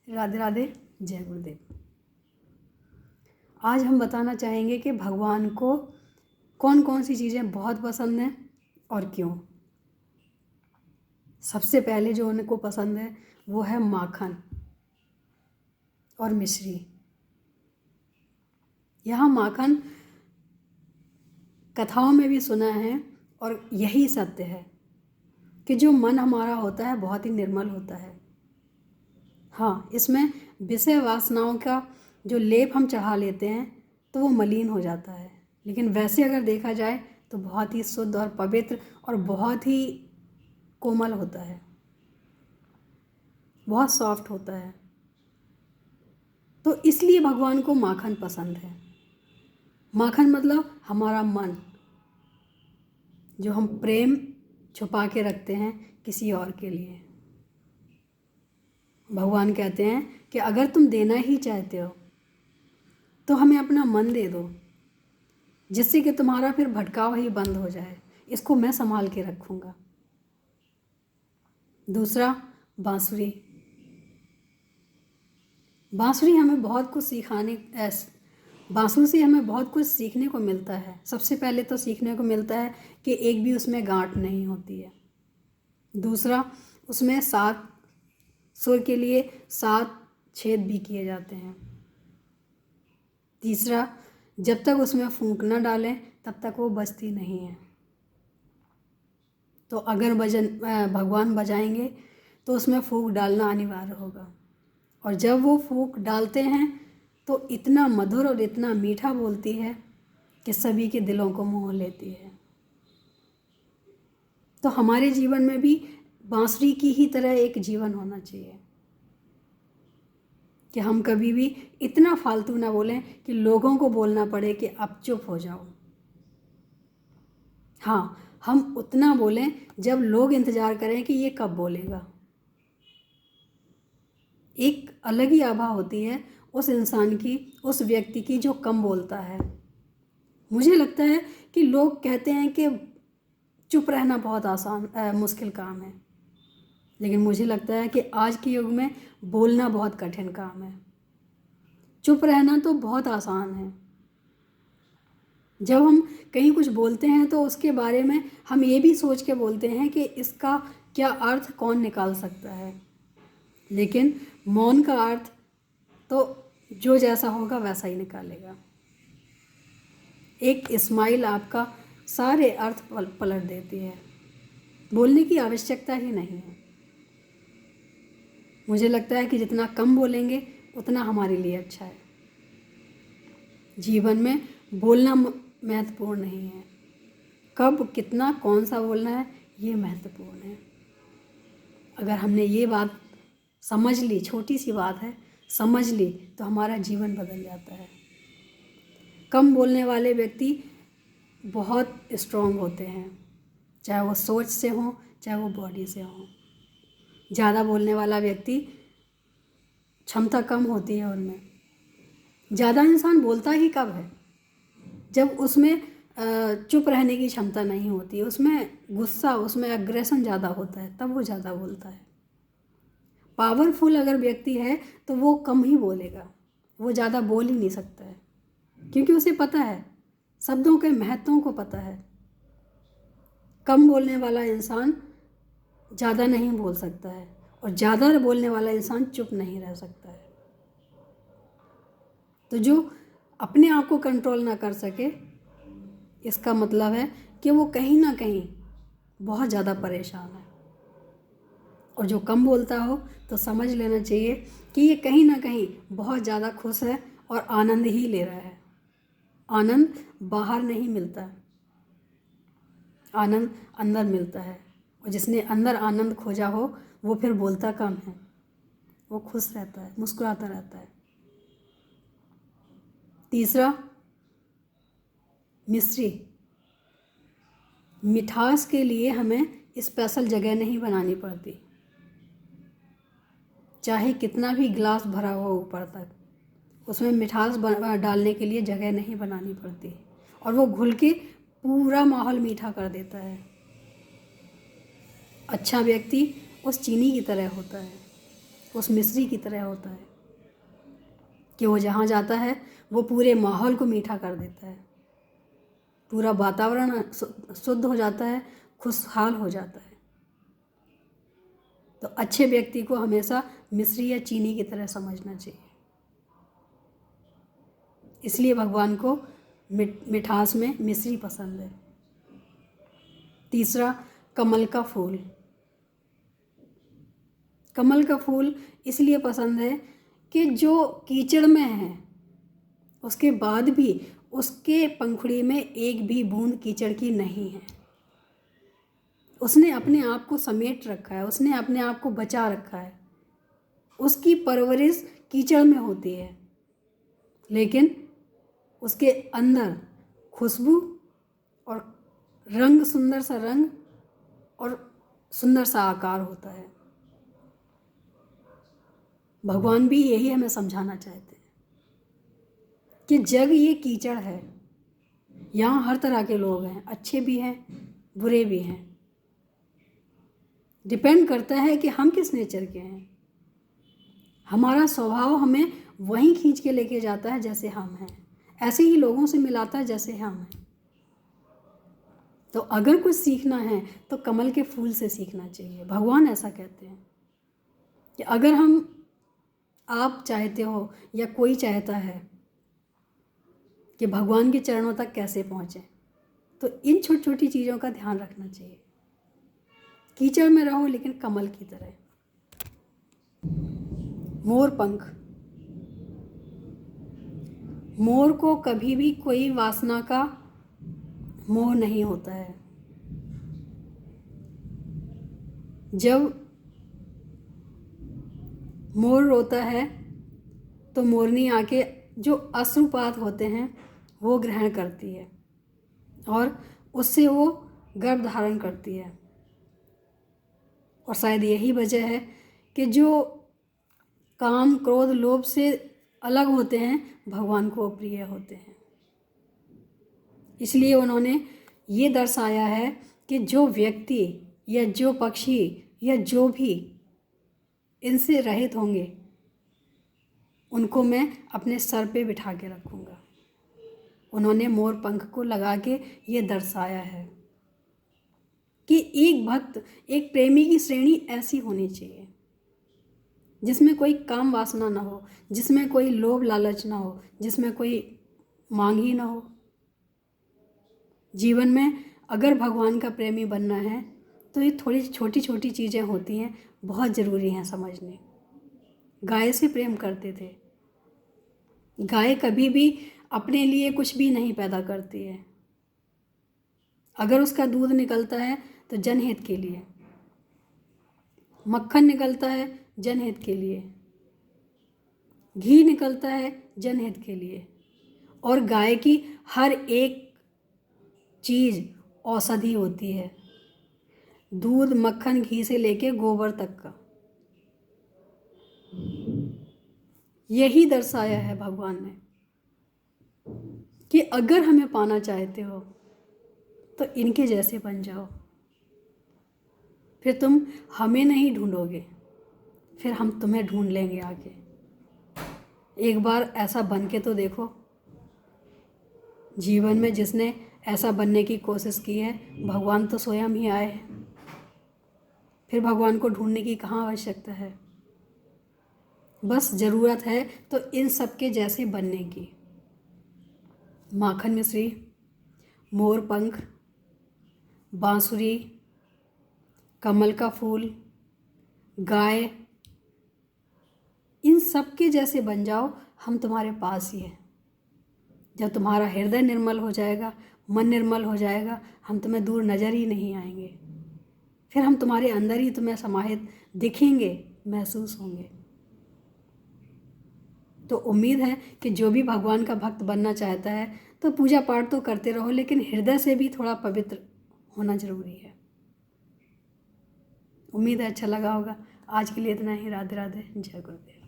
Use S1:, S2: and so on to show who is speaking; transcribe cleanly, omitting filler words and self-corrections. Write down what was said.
S1: राधे राधे, जय गुरुदेव। आज हम बताना चाहेंगे कि भगवान को कौन कौन सी चीज़ें बहुत पसंद हैं और क्यों। सबसे पहले जो उनको पसंद है वो है माखन और मिश्री। यहाँ माखन कथाओं में भी सुना है और यही सत्य है कि जो मन हमारा होता है बहुत ही निर्मल होता है। हाँ, इसमें विषय वासनाओं का जो लेप हम चढ़ा लेते हैं तो वो मलिन हो जाता है, लेकिन वैसे अगर देखा जाए तो बहुत ही शुद्ध और पवित्र और बहुत ही कोमल होता है, बहुत सॉफ्ट होता है। तो इसलिए भगवान को माखन पसंद है। माखन मतलब हमारा मन, जो हम प्रेम छुपा के रखते हैं किसी और के लिए। भगवान कहते हैं कि अगर तुम देना ही चाहते हो तो हमें अपना मन दे दो, जिससे कि तुम्हारा फिर भटकाव ही बंद हो जाए। इसको मैं संभाल के रखूँगा। दूसरा, बांसुरी। बांसुरी हमें बहुत कुछ बांसुरी से हमें बहुत कुछ सीखने को मिलता है। सबसे पहले तो सीखने को मिलता है कि एक भी उसमें गांठ नहीं होती है। दूसरा, उसमें 7 सुर के लिए 7 छेद भी किए जाते हैं। तीसरा, जब तक उसमें फूंक न डालें तब तक वो बजती नहीं है। तो अगर भगवान बजाएंगे तो उसमें फूंक डालना अनिवार्य होगा, और जब वो फूंक डालते हैं तो इतना मधुर और इतना मीठा बोलती है कि सभी के दिलों को मोह लेती है। तो हमारे जीवन में भी बांसुरी की ही तरह एक जीवन होना चाहिए कि हम कभी भी इतना फालतू ना बोलें कि लोगों को बोलना पड़े कि अब चुप हो जाओ। हाँ, हम उतना बोलें जब लोग इंतज़ार करें कि ये कब बोलेगा। एक अलग ही आभा होती है उस इंसान की, उस व्यक्ति की जो कम बोलता है। मुझे लगता है कि लोग कहते हैं कि चुप रहना बहुत मुश्किल काम है, लेकिन मुझे लगता है कि आज के युग में बोलना बहुत कठिन काम है। चुप रहना तो बहुत आसान है। जब हम कहीं कुछ बोलते हैं तो उसके बारे में हम ये भी सोच के बोलते हैं कि इसका क्या अर्थ कौन निकाल सकता है, लेकिन मौन का अर्थ तो जो जैसा होगा वैसा ही निकालेगा। एक स्माइल आपका सारे अर्थ पलट देती है। बोलने की आवश्यकता ही नहीं है। मुझे लगता है कि जितना कम बोलेंगे उतना हमारे लिए अच्छा है। जीवन में बोलना महत्वपूर्ण नहीं है, कब कितना कौन सा बोलना है ये महत्वपूर्ण है। अगर हमने ये बात समझ ली, छोटी सी बात है, समझ ली, तो हमारा जीवन बदल जाता है। कम बोलने वाले व्यक्ति बहुत स्ट्रांग होते हैं, चाहे वो सोच से हो चाहे वो बॉडी से हो। ज़्यादा बोलने वाला व्यक्ति क्षमता कम होती है उनमें। ज़्यादा इंसान बोलता ही कब है? जब उसमें चुप रहने की क्षमता नहीं होती है, उसमें गुस्सा, उसमें एग्रेशन ज़्यादा होता है, तब वो ज़्यादा बोलता है। पावरफुल अगर व्यक्ति है तो वो कम ही बोलेगा, वो ज़्यादा बोल ही नहीं सकता है, क्योंकि उसे पता है, शब्दों के महत्वों को पता है। कम बोलने वाला इंसान ज़्यादा नहीं बोल सकता है, और ज़्यादा बोलने वाला इंसान चुप नहीं रह सकता है। तो जो अपने आप को कंट्रोल ना कर सके, इसका मतलब है कि वो कहीं ना कहीं बहुत ज़्यादा परेशान है। और जो कम बोलता हो तो समझ लेना चाहिए कि ये कहीं ना कहीं बहुत ज़्यादा खुश है और आनंद ही ले रहा है। आनंद बाहर नहीं मिलता, आनंद अंदर मिलता है। और जिसने अंदर आनंद खोजा हो वो फिर बोलता कम है, वो खुश रहता है, मुस्कुराता रहता है। तीसरा, मिश्री। मिठास के लिए हमें स्पेशल जगह नहीं बनानी पड़ती, चाहे कितना भी गिलास भरा हो ऊपर तक, उसमें मिठास डालने के लिए जगह नहीं बनानी पड़ती, और वो घुल के पूरा माहौल मीठा कर देता है। अच्छा व्यक्ति उस चीनी की तरह होता है, उस मिश्री की तरह होता है कि वो जहाँ जाता है वो पूरे माहौल को मीठा कर देता है, पूरा वातावरण शुद्ध हो जाता है, खुशहाल हो जाता है। तो अच्छे व्यक्ति को हमेशा मिश्री या चीनी की तरह समझना चाहिए। इसलिए भगवान को मिठास में मिश्री पसंद है। तीसरा, कमल का फूल। कमल का फूल इसलिए पसंद है कि जो कीचड़ में है उसके बाद भी उसके पंखुड़ी में एक भी बूंद कीचड़ की नहीं है। उसने अपने आप को समेट रखा है, उसने अपने आप को बचा रखा है। उसकी परवरिश कीचड़ में होती है, लेकिन उसके अंदर खुशबू और रंग, सुंदर सा रंग और सुंदर सा आकार होता है। भगवान भी यही हमें समझाना चाहते हैं कि जग ये कीचड़ है, यहाँ हर तरह के लोग हैं, अच्छे भी हैं, बुरे भी हैं। डिपेंड करता है कि हम किस नेचर के हैं। हमारा स्वभाव हमें वहीं खींच के लेके जाता है जैसे हम हैं, ऐसे ही लोगों से मिलाता है जैसे हम हैं। तो अगर कुछ सीखना है तो कमल के फूल से सीखना चाहिए। भगवान ऐसा कहते हैं कि अगर आप चाहते हो या कोई चाहता है कि भगवान के चरणों तक कैसे पहुँचे, तो इन छोटी छोटी चीज़ों का ध्यान रखना चाहिए। कीचड़ में रहो लेकिन कमल की तरह। मोर पंख। मोर को कभी भी कोई वासना का मोह नहीं होता है। जब मोर रोता है तो मोरनी आके जो अश्रुपात होते हैं वो ग्रहण करती है और उससे वो गर्भ धारण करती है। और शायद यही वजह है कि जो काम, क्रोध, लोभ से अलग होते हैं भगवान को प्रिय होते हैं। इसलिए उन्होंने ये दर्शाया है कि जो व्यक्ति या जो पक्षी या जो भी इनसे रहित होंगे उनको मैं अपने सर पे बिठा के रखूँगा। उन्होंने मोर पंख को लगा के ये दर्शाया है कि एक भक्त, एक प्रेमी की श्रेणी ऐसी होनी चाहिए जिसमें कोई काम वासना ना हो, जिसमें कोई लोभ लालच ना हो, जिसमें कोई मांग ही ना हो। जीवन में अगर भगवान का प्रेमी बनना है तो ये थोड़ी छोटी छोटी चीज़ें होती हैं, बहुत ज़रूरी हैं समझने। गाय से प्रेम करते थे। गाय कभी भी अपने लिए कुछ भी नहीं पैदा करती है। अगर उसका दूध निकलता है तो जनहित के लिए, मक्खन निकलता है जनहित के लिए, घी निकलता है जनहित के लिए। और गाय की हर एक चीज़ औषधि होती है, दूध, मक्खन, घी से लेके गोबर तक का। यही दर्शाया है भगवान ने कि अगर हमें पाना चाहते हो तो इनके जैसे बन जाओ। फिर तुम हमें नहीं ढूंढोगे, फिर हम तुम्हें ढूंढ लेंगे आगे। एक बार ऐसा बन के तो देखो। जीवन में जिसने ऐसा बनने की कोशिश की है, भगवान तो स्वयं ही आए हैं। फिर भगवान को ढूंढने की कहाँ आवश्यकता है। बस ज़रूरत है तो इन सब के जैसे बनने की। माखन मिश्री, मोर पंख, बांसुरी, कमल का फूल, गाय, इन सब के जैसे बन जाओ। हम तुम्हारे पास ही हैं। जब तुम्हारा हृदय निर्मल हो जाएगा, मन निर्मल हो जाएगा, हम तुम्हें दूर नज़र ही नहीं आएंगे। फिर हम तुम्हारे अंदर ही तुम्हें समाहित दिखेंगे, महसूस होंगे। तो उम्मीद है कि जो भी भगवान का भक्त बनना चाहता है तो पूजा पाठ तो करते रहो, लेकिन हृदय से भी थोड़ा पवित्र होना ज़रूरी है। उम्मीद है अच्छा लगा होगा। आज के लिए इतना ही। राधे राधे, जय गुरुदेव।